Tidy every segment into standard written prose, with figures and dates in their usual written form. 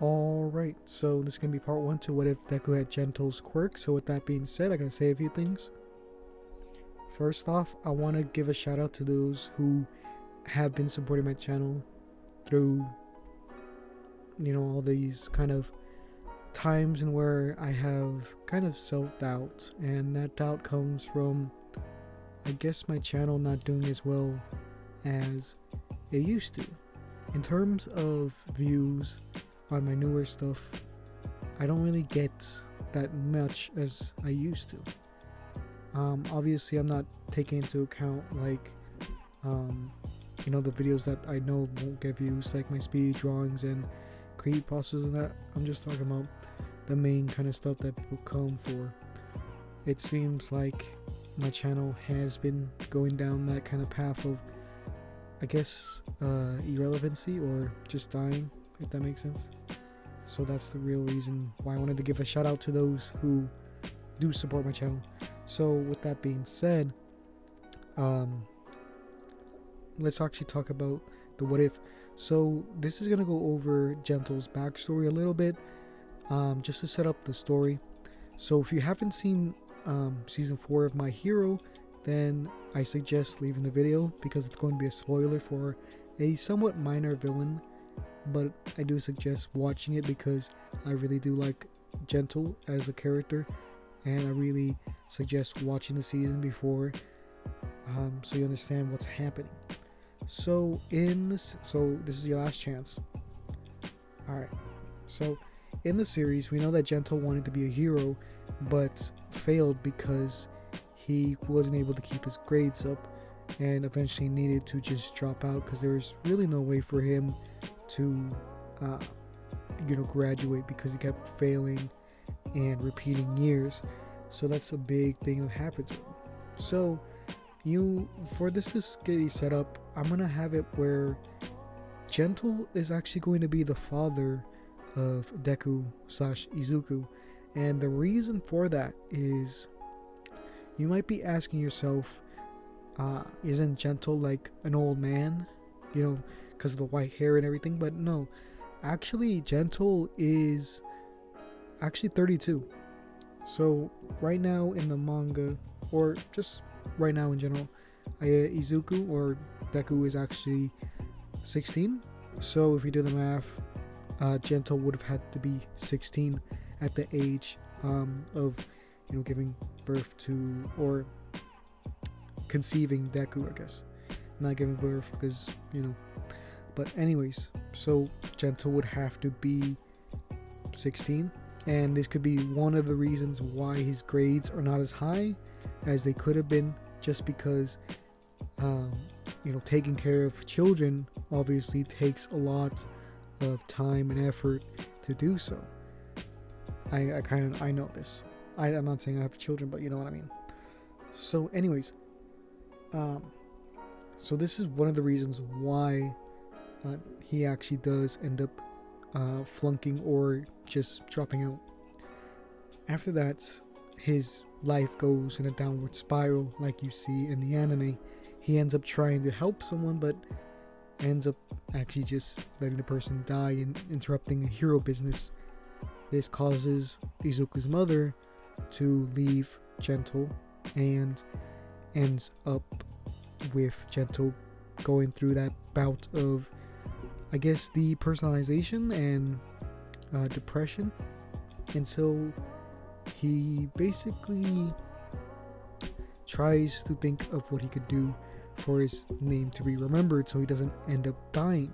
Alright, so this is going to be part 1 to what if Deku had Gentle's quirk. So with that being said, I gotta say a few things. First off, I want to give a shout out to those who have been supporting my channel through, all these kind of times and where I have kind of self-doubt, and that doubt comes from, I guess, my channel not doing as well as it used to. In terms of views on my newer stuff, I don't really get that much as I used to. Obviously, I'm not taking into account the videos that I know won't get views, like my speed drawings and creepypastas and that. I'm just talking about the main kind of stuff that people come for. It seems like my channel has been going down that kind of path of, I guess, irrelevancy or just dying, if that makes sense. So that's the real reason why I wanted to give a shout out to those who do support my channel. So with that being said, let's actually talk about the what if. So this is gonna go over Gentle's backstory a little bit, just to set up the story. So if you haven't seen season 4 of My Hero, then I suggest leaving the video because it's going to be a spoiler for a somewhat minor villain, but I do suggest watching it because I really do like Gentle as a character, and I really suggest watching the season before, so you understand what's happening. So this is your last chance. Alright, so in the series, we know that Gentle wanted to be a hero, but failed because he wasn't able to keep his grades up, and eventually needed to just drop out because there was really no way for him to graduate because he kept failing and repeating years. So that's a big thing that happens with him. So for this to get set up, I'm gonna have it where Gentle is actually going to be the father of Deku / Izuku, and the reason for that is, you might be asking yourself, isn't Gentle like an old man, because of the white hair and everything? But no, actually Gentle is actually 32. So right now in the manga, or just right now in general, Izuku or Deku is actually 16. So if you do the math, Gentle would have had to be 16 at the age of giving birth to, or conceiving Deku, I guess. Not giving birth because, but anyways, so Gentle would have to be 16, and this could be one of the reasons why his grades are not as high as they could have been, just because taking care of children obviously takes a lot of time and effort to do so. I know this. I'm not saying I have children, but you know what I mean. So anyways, so this is one of the reasons why he actually does end up flunking or just dropping out. After that, his life goes in a downward spiral like you see in the anime. He ends up trying to help someone, but ends up actually just letting the person die and interrupting a hero business. This causes Izuku's mother to leave Gentle, and ends up with Gentle going through that bout of, I guess, depersonalization and depression, until he basically tries to think of what he could do for his name to be remembered, so he doesn't end up dying,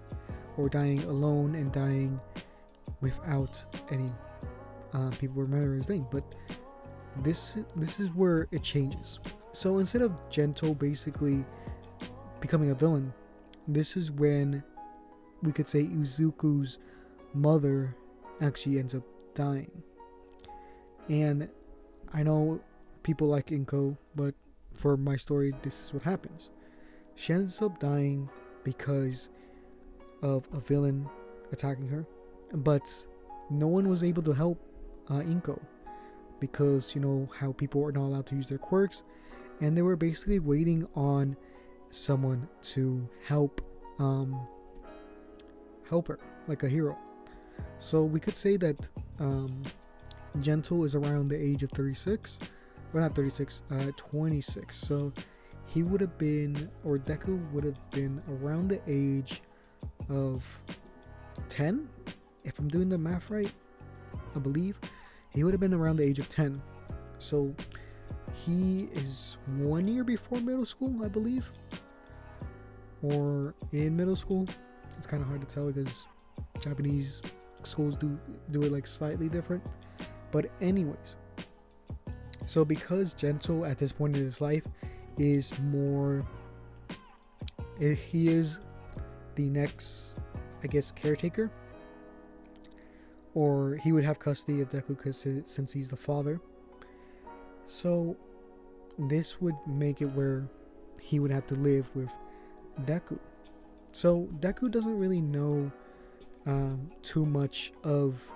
or dying alone and dying without any people remember his name. But this is where it changes. So instead of Gentle basically becoming a villain, this is when we could say Izuku's mother actually ends up dying. And I know people like Inko, but for my story, this is what happens. She ends up dying because of a villain attacking her, but no one was able to help Inko, because how people are not allowed to use their quirks, and they were basically waiting on someone to help her, like a hero. So we could say that Gentle is around the age of 36. Well, not 36, 26. So he would have been, or Deku would have been around the age of 10, if I'm doing the math right. I believe he would have been around the age of 10. So he is 1 year before middle school, I believe, or in middle school. It's kind of hard to tell because Japanese schools do it like slightly different. But anyways, so because Gentle at this point in his life is more, he is the next, I guess, caretaker, or he would have custody of Deku since he's the father. So this would make it where he would have to live with Deku. So Deku doesn't really know too much of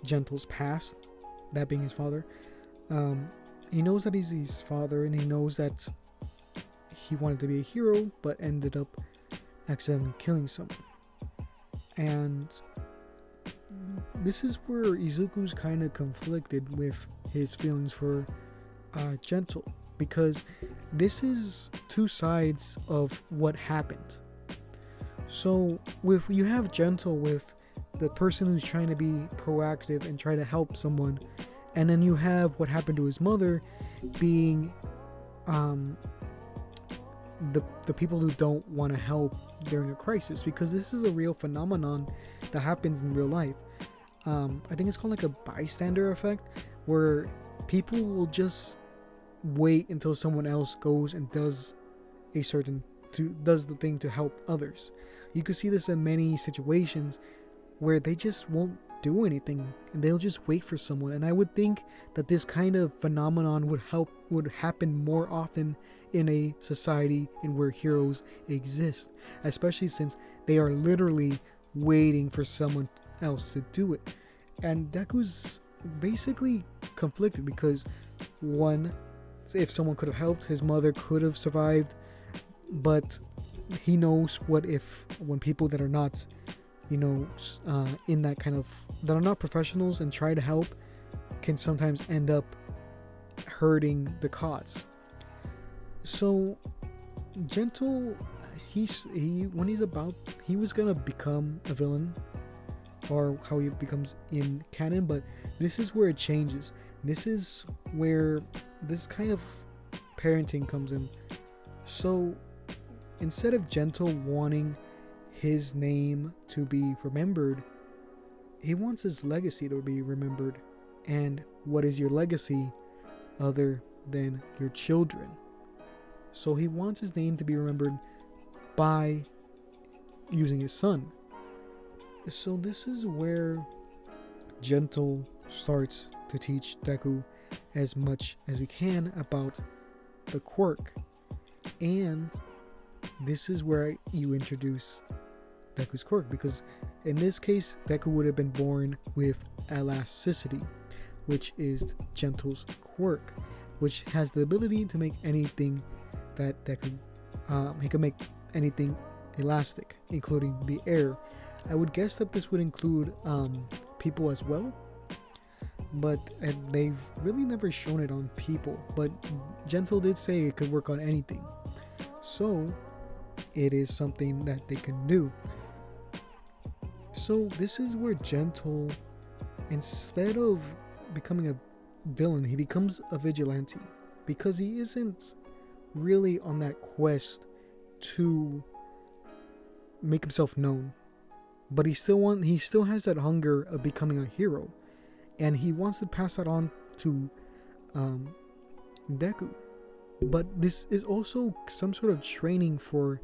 Gentle's past, that being his father. He knows that he's his father, and he knows that he wanted to be a hero but ended up accidentally killing someone. And this is where Izuku's kind of conflicted with his feelings for Gentle, because this is two sides of what happened. So with you have Gentle with the person who's trying to be proactive and try to help someone, and then you have what happened to his mother being the people who don't want to help during a crisis, because this is a real phenomenon that happens in real life. I think it's called like a bystander effect, where people will just wait until someone else goes and does the thing to help others. You could see this in many situations where they just won't do anything and they'll just wait for someone. And I would think that this kind of phenomenon would happen more often in a society in where heroes exist, especially since they are literally waiting for someone else to do it. And Deku's basically conflicted because, one, if someone could have helped, his mother could have survived, but he knows when people that are not, in that kind of, that are not professionals and try to help, can sometimes end up hurting the cause. So Gentle, he was gonna become a villain, or how he becomes in canon, but this is where it changes. This is where this kind of parenting comes in. So instead of Gentle wanting his name to be remembered, he wants his legacy to be remembered. And what is your legacy other than your children? So he wants his name to be remembered by using his son. So this is where Gentle starts to teach Deku as much as he can about the quirk. And this is where you introduce Deku's quirk, because in this case Deku would have been born with elasticity, which is Gentle's quirk, which has the ability to make anything that Deku, he can make anything elastic, including the air. I would guess that this would include people as well, but they've really never shown it on people. But Gentle did say it could work on anything, so it is something that they can do. So this is where Gentle, instead of becoming a villain, he becomes a vigilante, because he isn't really on that quest to make himself known, but he still has that hunger of becoming a hero, and he wants to pass that on to Deku. But this is also some sort of training for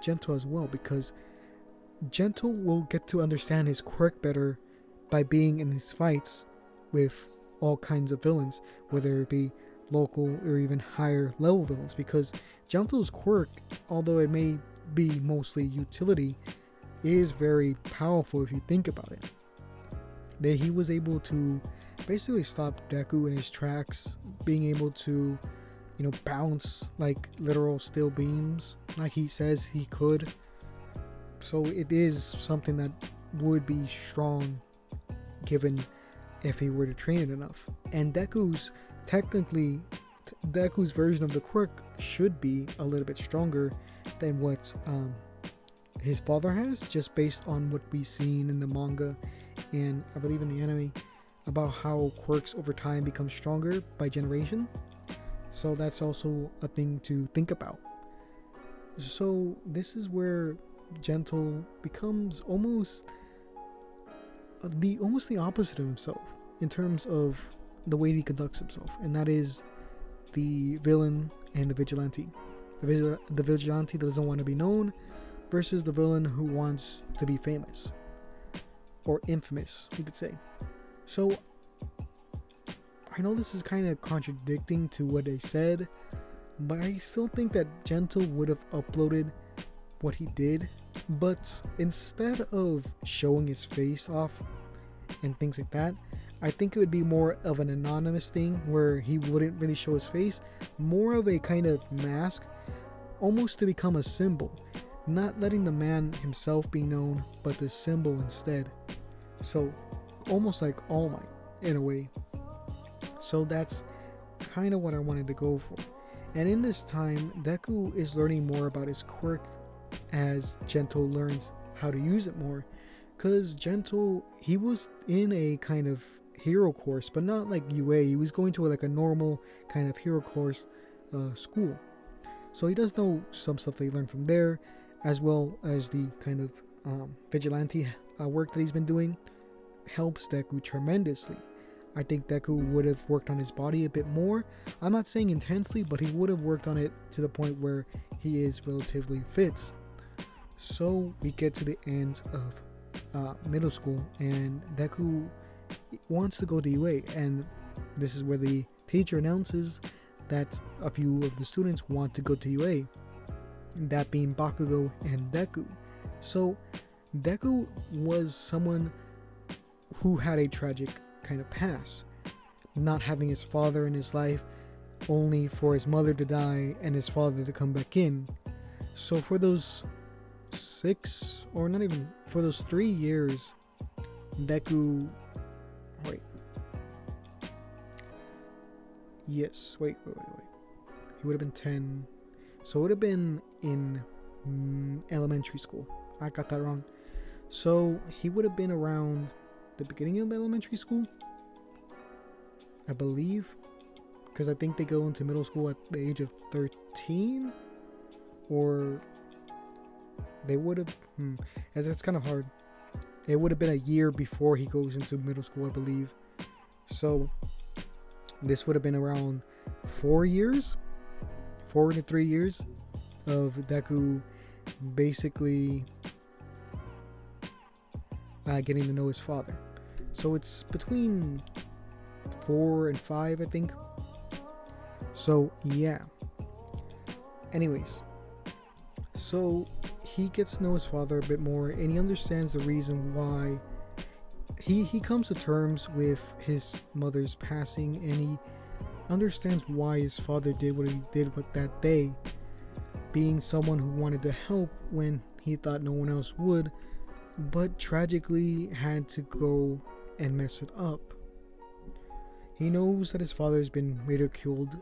Gentle as well, because Gentle will get to understand his quirk better by being in these fights with all kinds of villains, whether it be local or even higher level villains, because Gentle's quirk, although it may be mostly utility, is very powerful if you think about it. That he was able to basically stop Deku in his tracks, being able to, bounce like literal steel beams like he says he could. So it is something that would be strong given if he were to train it enough. And Deku's version of the quirk should be a little bit stronger than what his father has, just based on what we've seen in the manga and I believe in the anime about how quirks over time become stronger by generation. So that's also a thing to think about. So this is where Gentle becomes almost the opposite of himself in terms of the way he conducts himself, and that is the villain and the vigilante. The vigilante that doesn't want to be known versus the villain who wants to be famous or infamous, you could say. So I know this is kind of contradicting to what I said, but I still think that Gentle would have uploaded what he did, but instead of showing his face off and things like that, I think it would be more of an anonymous thing where he wouldn't really show his face, more of a kind of mask, almost to become a symbol, not letting the man himself be known, but the symbol instead. So almost like All Might in a way. So that's kind of what I wanted to go for. And in this time, Deku is learning more about his quirk as Gentle learns how to use it more. Because Gentle, he was in a kind of hero course, but not like UA. He was going to like a normal kind of hero course school. So he does know some stuff that he learned from there, as well as the kind of vigilante work that he's been doing helps Deku tremendously. I think Deku would have worked on his body a bit more. I'm not saying intensely, but he would have worked on it to the point where he is relatively fit. So we get to the end of middle school, and Deku wants to go to UA, and this is where the teacher announces that a few of the students want to go to UA, that being Bakugo and Deku. So Deku was someone who had a tragic kind of past, not having his father in his life, only for his mother to die and his father to come back in. So for those 3 years, Deku, he would have been 10, so it would have been in elementary school. I got that wrong. So he would have been around the beginning of elementary school, I believe, because I think they go into middle school at the age of 13, or they would have, that's kind of hard. It would have been a year before he goes into middle school, I believe. So this would have been around 4 to 3 years of Deku basically getting to know his father. So it's between 4 and 5, I think. So yeah. Anyways, so he gets to know his father a bit more, and he understands the reason why he comes to terms with his mother's passing, and he understands why his father did what he did with that day, being someone who wanted to help when he thought no one else would, but tragically had to go and mess it up. He knows that his father has been ridiculed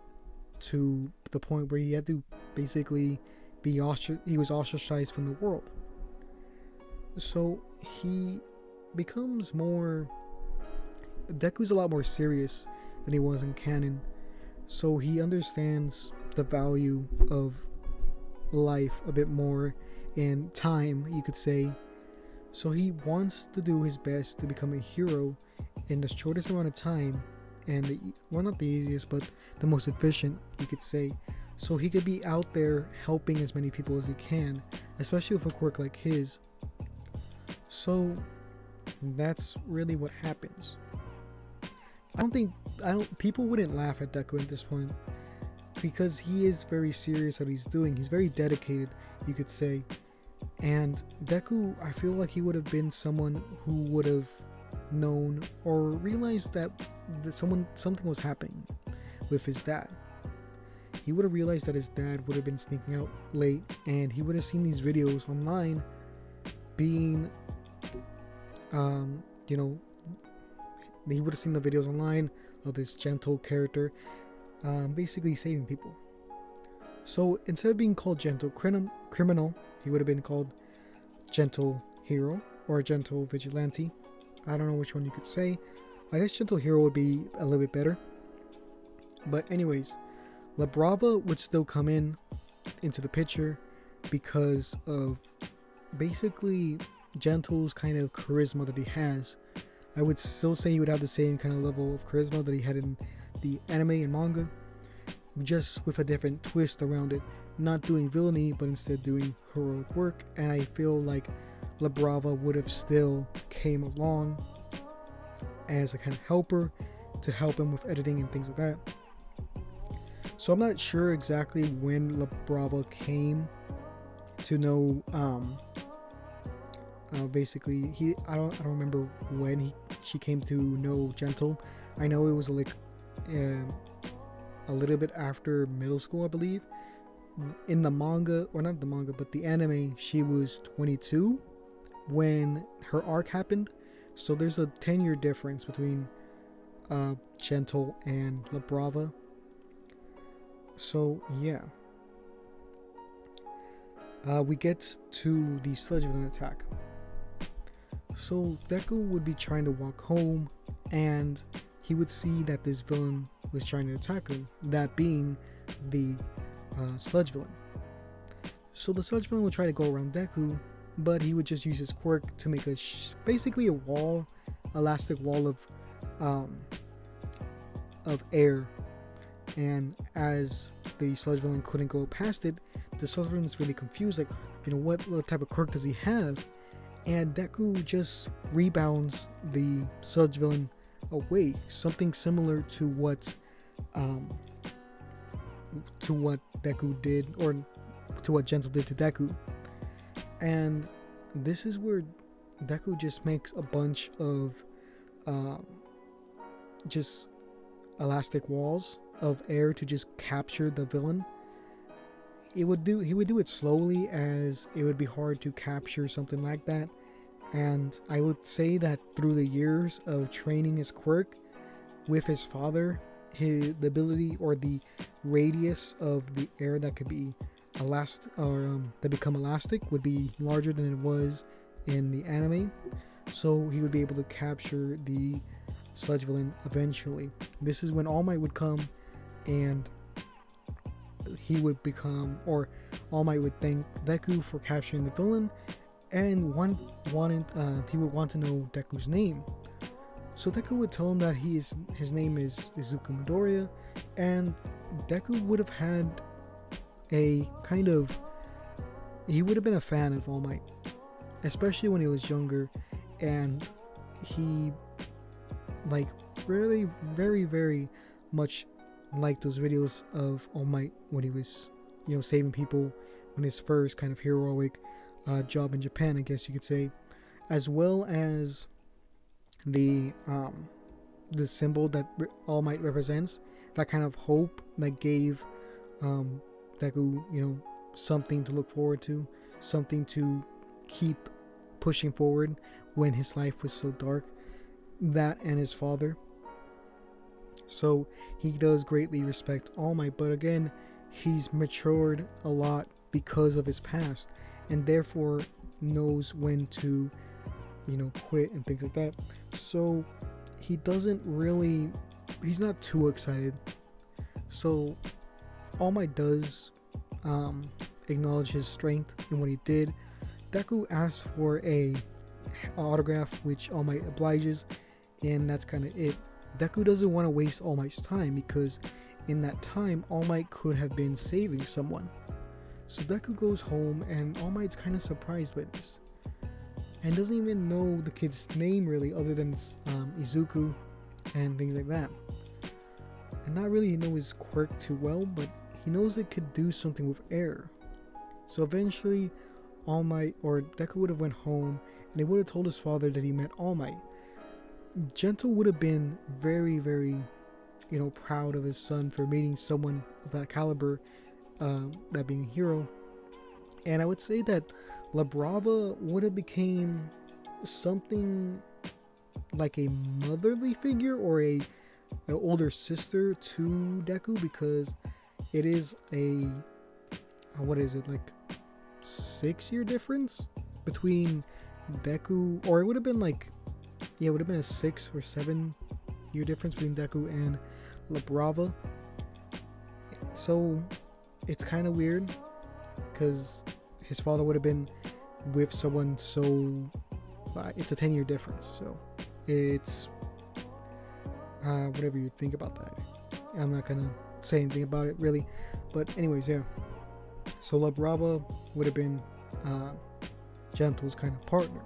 to the point where he had to basically he was ostracized from the world. So he becomes Deku's a lot more serious than he was in canon. So he understands the value of life a bit more, and time, you could say. So he wants to do his best to become a hero in the shortest amount of time, and not the easiest, but the most efficient, you could say. So he could be out there helping as many people as he can, especially with a quirk like his. So that's really what happens. People wouldn't laugh at Deku at this point, because he is very serious at what he's doing. He's very dedicated, you could say. And Deku, I feel like he would have been someone who would have known or realized that something was happening with his dad. He would have realized that his dad would have been sneaking out late, and he would have seen these videos online being You know, he would have seen the videos online of this gentle character, basically saving people. So instead of being called gentle criminal, he would have been called gentle hero or gentle vigilante. I don't know which one you could say. I guess gentle hero would be a little bit better. But anyways, La Brava would still come into the picture because of basically Gentle's kind of charisma that he has. I would still say he would have the same kind of level of charisma that he had in the anime and manga, just with a different twist around it. Not doing villainy, but instead doing heroic work. And I feel like La Brava would have still came along as a kind of helper to help him with editing and things like that. So I'm not sure exactly when La Brava came to know. Basically, I don't remember when she came to know Gentle. I know it was like a little bit after middle school, I believe. In the manga, or not the manga, but the anime, she was 22 when her arc happened. So there's a 10-year difference between Gentle and La Brava. So yeah, we get to the Sludge villain attack. So Deku would be trying to walk home, and he would see that this villain was trying to attack him, that being the Sludge villain. So the Sludge villain would try to go around Deku, but he would just use his quirk to make basically a wall, elastic wall of air. And as the Sludge villain couldn't go past it, the Sludge villain is really confused, like, what type of quirk does he have? And Deku just rebounds the Sludge villain away, something similar to what Deku did, or to what Gentle did to Deku. And this is where Deku just makes a bunch of just elastic walls of air to just capture the villain. He would do it slowly, as it would be hard to capture something like that. And I would say that through the years of training his quirk with his father, the ability or the radius of the air that could be elastic, or that become elastic, would be larger than it was in the anime. So he would be able to capture the Sludge villain eventually. This is when All Might would come, and he would become, or All Might would thank Deku for capturing the villain, and he would want to know Deku's name. So Deku would tell him that his name is Izuku Midoriya, and Deku would have had a kind of, he would have been a fan of All Might, especially when he was younger, and he really very, very much liked those videos of All Might when he was saving people, when his first kind of heroic job in Japan, I guess you could say, as well as the symbol that All Might represents, that kind of hope that gave Deku something to look forward to, something to keep pushing forward when his life was so dark, that and his father. So he does greatly respect All Might, but again, he's matured a lot because of his past, and therefore knows when to quit and things like that. So he's not too excited. So All Might does acknowledge his strength in what he did. Deku asks for a autograph, which All Might obliges, and that's kind of it. Deku doesn't want to waste All Might's time, because in that time All Might could have been saving someone. So Deku goes home, and All Might's kind of surprised by this, and doesn't even know the kid's name really, other than Izuku and things like that, and not really know his quirk too well, but he knows it could do something with air. So eventually All Might, or Deku, would have went home, and he would have told his father that he met All Might. Gentle would have been very, very proud of his son for meeting someone of that caliber, that being a hero. And I would say that La Brava would have became something like a motherly figure or an older sister to Deku, because it is a what is it, like 6-year difference between Deku, or it would have been like, yeah, it would have been a 6 or 7-year difference between Deku and La Brava. So it's kind of weird because his father would have been with someone so it's a 10-year difference, so it's whatever you think about that. I'm not gonna say anything about it really, but anyways, yeah. So La Brava would have been Gentle's kind of partner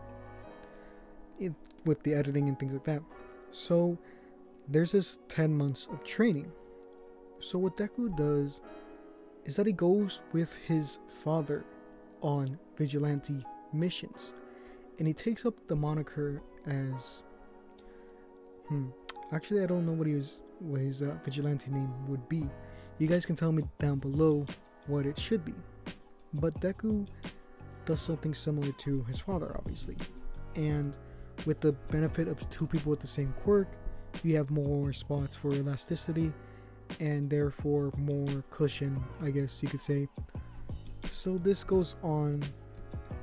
with the editing and things like that. So there's this 10 months of training. So what Deku does is that he goes with his father on Vigilante missions, and he takes up the moniker as actually I don't know what his Vigilante name would be. You guys can tell me down below what it should be. But Deku does something similar to his father, obviously, and with the benefit of 2 people with the same quirk, you have more spots for elasticity and therefore more cushion, I guess you could say. So this goes on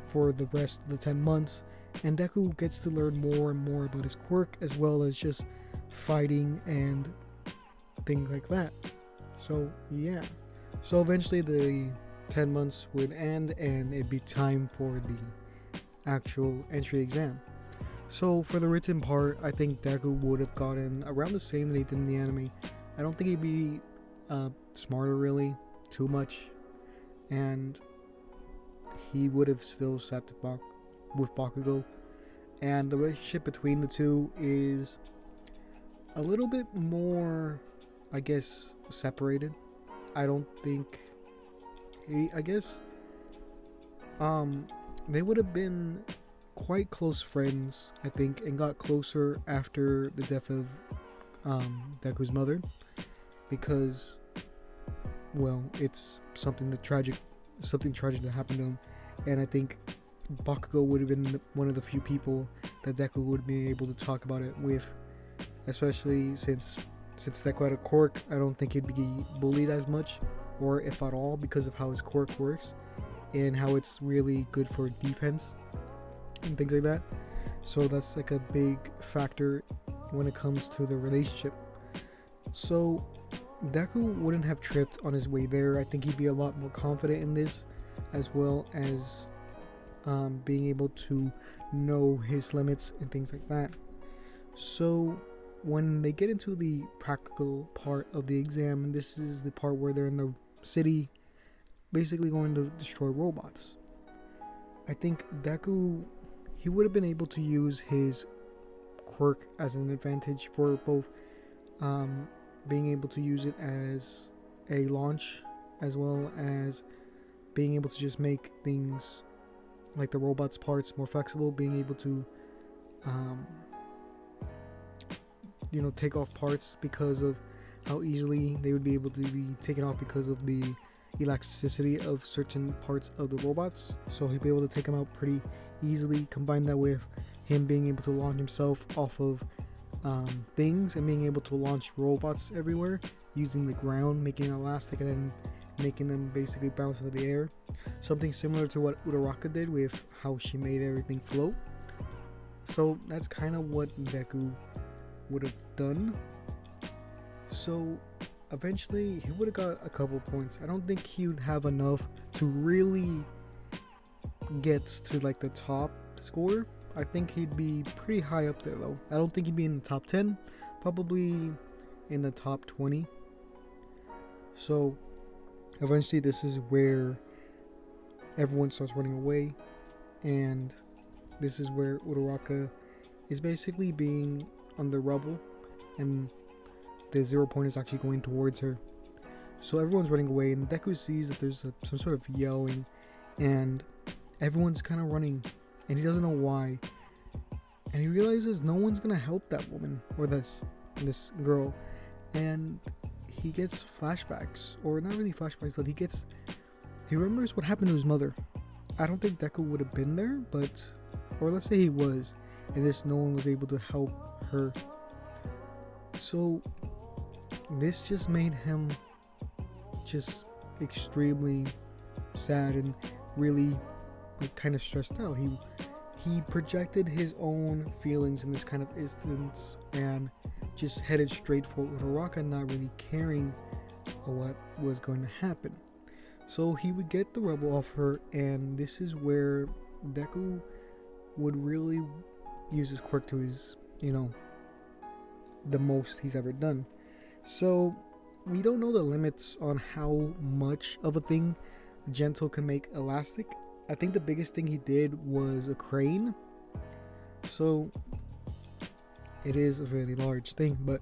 for the rest of the 10 months, and Deku gets to learn more and more about his quirk, as well as just fighting and things like that. So yeah, so eventually the 10 months would end and it'd be time for the actual entry exam. So for the written part, I think Deku would have gotten around the same that he did in the anime. I don't think he'd be smarter really, too much, and he would have still sat with Bakugo, and the relationship between the two is a little bit more, I guess, separated. I don't think I guess they would have been quite close friends, I think, and got closer after the death of Deku's mother, because, well, it's something tragic that happened to him, and I think Bakugo would have been one of the few people that Deku would be able to talk about it with, especially since Deku had a quirk. I don't think he'd be bullied as much, or if at all, because of how his quirk works and how it's really good for defense and things like that. So that's like a big factor when it comes to the relationship. So Deku wouldn't have tripped on his way there. I think he'd be a lot more confident in this, as well as being able to know his limits and things like that. So when they get into the practical part of the exam, and this is the part where they're in the city basically going to destroy robots, I think Deku, he would have been able to use his quirk as an advantage for both being able to use it as a launch, as well as being able to just make things like the robot's parts more flexible, being able to take off parts because of how easily they would be able to be taken off because of the elasticity of certain parts of the robots. So he'd be able to take them out pretty easily. Combine that with him being able to launch himself off of things and being able to launch robots everywhere using the ground, making it elastic, and then making them basically bounce into the air. Something similar to what Uraraka did with how she made everything float. So that's kind of what Deku would have done. So eventually he would have got a couple points. I don't think he would have enough to really get to like the top score. I think he'd be pretty high up there though. I don't think he'd be in the top 10, probably in the top 20. So eventually this is where everyone starts running away, and this is where Uraraka is basically being on the rubble, and the 0 point is actually going towards her. So everyone's running away, and Deku sees that there's some sort of yelling, and everyone's kind of running, and he doesn't know why. And he realizes no one's gonna help that woman or this girl, and he gets flashbacks, or not really flashbacks, but he remembers what happened to his mother. I don't think Deku would have been there, or let's say he was. and this no one was able to help her. So this just made him just extremely sad and really like kind of stressed out. He projected his own feelings in this kind of instance and just headed straight for Uraraka, not really caring what was going to happen. So he would get the rebel off her, and this is where Deku would really use his quirk to his, the most he's ever done. So we don't know the limits on how much of a thing Gentle can make elastic. I think the biggest thing he did was a crane. So it is a really large thing, but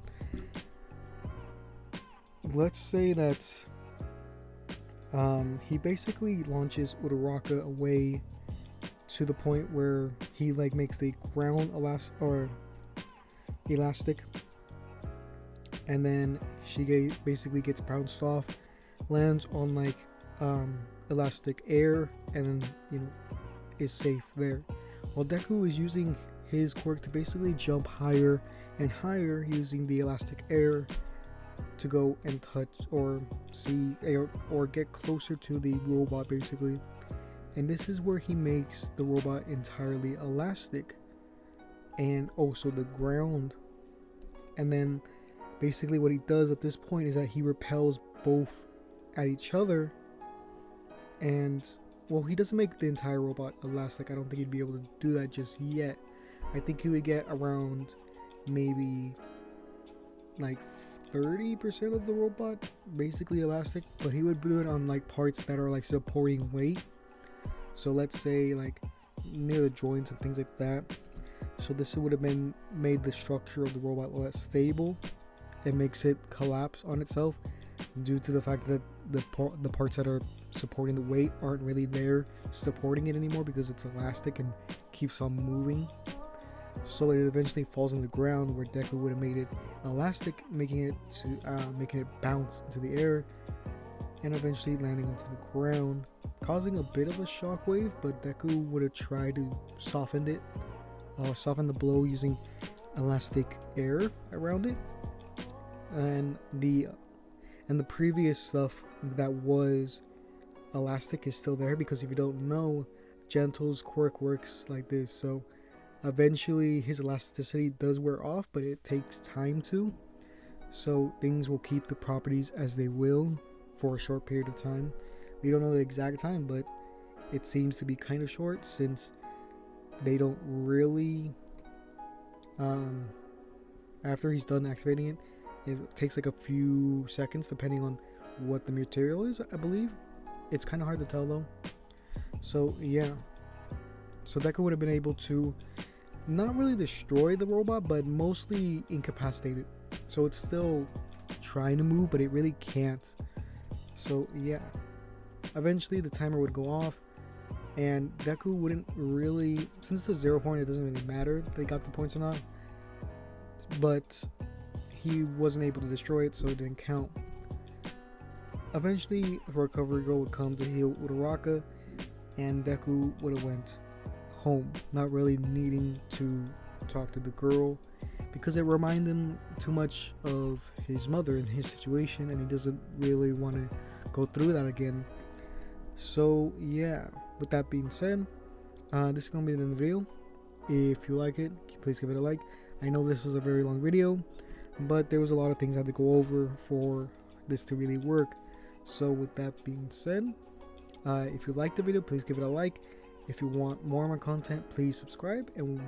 let's say that he basically launches Uraraka away to the point where he like makes the ground elastic, and then she basically gets bounced off, lands on like elastic air, and then is safe there, while Deku is using his quirk to basically jump higher and higher using the elastic air to go and touch or see or get closer to the robot basically. And this is where he makes the robot entirely elastic and also the ground. And then basically what he does at this point is that he repels both at each other, and well, he doesn't make the entire robot elastic. I don't think he'd be able to do that just yet. I think he would get around maybe like 30% of the robot basically elastic, but he would do it on like parts that are like supporting weight. So let's say like near the joints and things like that. So this would have been made the structure of the robot less stable. It makes it collapse on itself due to the fact that the parts that are supporting the weight aren't really there supporting it anymore because it's elastic and keeps on moving. So it eventually falls on the ground, where Deku would have made it elastic, making it bounce into the air and eventually landing onto the ground, causing a bit of a shockwave. But Deku would have tried to soften the blow using elastic air around it, and the previous stuff that was elastic is still there, because if you don't know, Gentle's quirk works like this. So eventually his elasticity does wear off, but it takes time to. So things will keep the properties as they will for a short period of time. We don't know the exact time, but it seems to be kind of short, since they don't really after he's done activating it, it takes like a few seconds depending on what the material is, I believe. It's kind of hard to tell though. So yeah, so Deku would have been able to not really destroy the robot, but mostly incapacitate it. So it's still trying to move, but it really can't. So yeah, eventually the timer would go off, and Deku wouldn't really, since it's a 0 point, it doesn't really matter if they got the points or not, but he wasn't able to destroy it, so it didn't count. Eventually a recovery girl would come to heal Uraraka, and Deku would have went home, not really needing to talk to the girl because it reminded him too much of his mother and his situation, and he doesn't really want to go through that again. So yeah, with that being said, this is gonna be the end of the video. If you like it, please give it a like. I know this was a very long video, but there was a lot of things I had to go over for this to really work. So with that being said, if you liked the video, please give it a like. If you want more of my content, please subscribe, and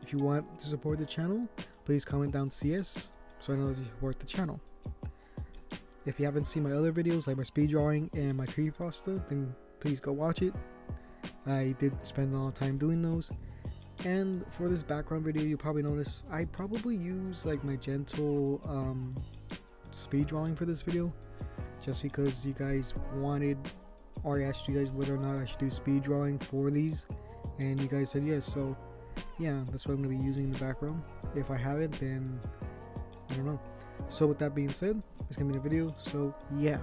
if you want to support the channel, please comment down CS so I know that you support the channel. If you haven't seen my other videos like my speed drawing and my creepypasta, then please go watch it. I did spend a lot of time doing those. And for this background video, you probably notice I probably use like my gentle speed drawing for this video, just because you guys wanted, or I asked you guys whether or not I should do speed drawing for these, and you guys said yes. So yeah, that's what I'm going to be using in the background. If I have it, then I don't know. So with that being said, it's going to be the video. So yeah.